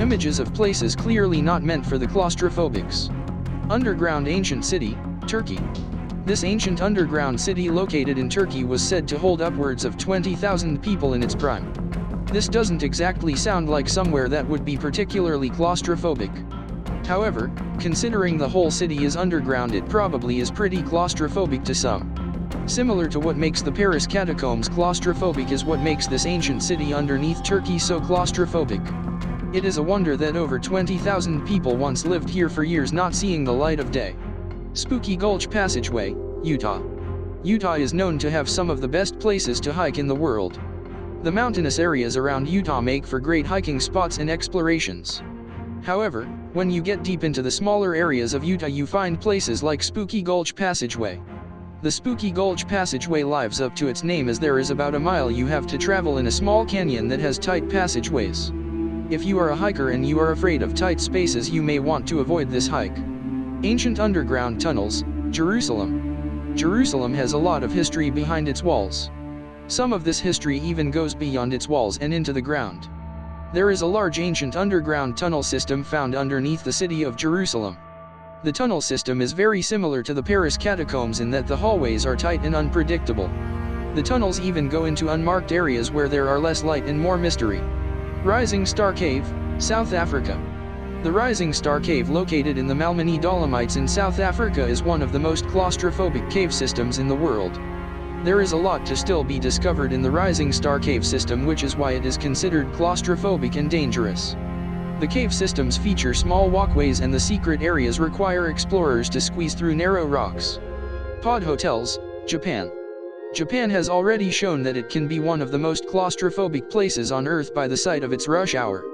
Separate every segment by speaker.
Speaker 1: images of places clearly not meant for the claustrophobics. Underground ancient city, Turkey. This ancient underground city located in Turkey was said to hold upwards of 20,000 people in its prime. This doesn't exactly sound like somewhere that would be particularly claustrophobic. However, considering the whole city is underground, it probably is pretty claustrophobic to some. Similar to what makes the Paris catacombs claustrophobic is what makes this ancient city underneath Turkey so claustrophobic. It is a wonder that over 20,000 people once lived here for years not seeing the light of day. Spooky Gulch Passageway, Utah. Utah is known to have some of the best places to hike in the world. The mountainous areas around Utah make for great hiking spots and explorations. However, when you get deep into the smaller areas of Utah, you find places like Spooky Gulch Passageway. The Spooky Gulch Passageway lives up to its name, as there is about a mile you have to travel in a small canyon that has tight passageways. If you are a hiker and you are afraid of tight spaces, you may want to avoid this hike. Ancient underground tunnels, Jerusalem. Jerusalem has a lot of history behind its walls. Some of this history even goes beyond its walls and into the ground. There is a large ancient underground tunnel system found underneath the city of Jerusalem. The tunnel system is very similar to the Paris catacombs in that the hallways are tight and unpredictable. The tunnels even go into unmarked areas where there are less light and more mystery. Rising Star Cave, South Africa. The Rising Star Cave, located in the Malmeni Dolomites in South Africa, is one of the most claustrophobic cave systems in the world. There is a lot to still be discovered in the Rising Star Cave system, which is why it is considered claustrophobic and dangerous. The cave systems feature small walkways, and the secret areas require explorers to squeeze through narrow rocks. Pod hotels, Japan. Japan has already shown that it can be one of the most claustrophobic places on Earth by the sight of its rush hour.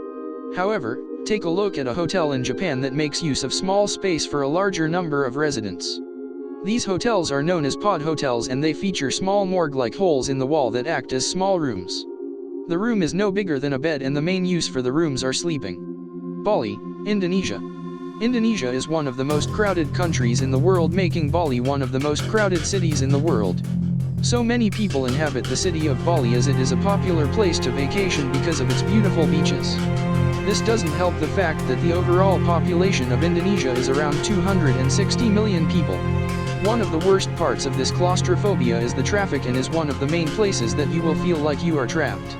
Speaker 1: However, take a look at a hotel in Japan that makes use of small space for a larger number of residents. These hotels are known as pod hotels, and they feature small morgue-like holes in the wall that act as small rooms. The room is no bigger than a bed, and the main use for the rooms are sleeping. Bali, Indonesia. Indonesia is one of the most crowded countries in the world, making Bali one of the most crowded cities in the world. So many people inhabit the city of Bali, as it is a popular place to vacation because of its beautiful beaches. This doesn't help the fact that the overall population of Indonesia is around 260 million people. One of the worst parts of this claustrophobia is the traffic, and is one of the main places that you will feel like you are trapped.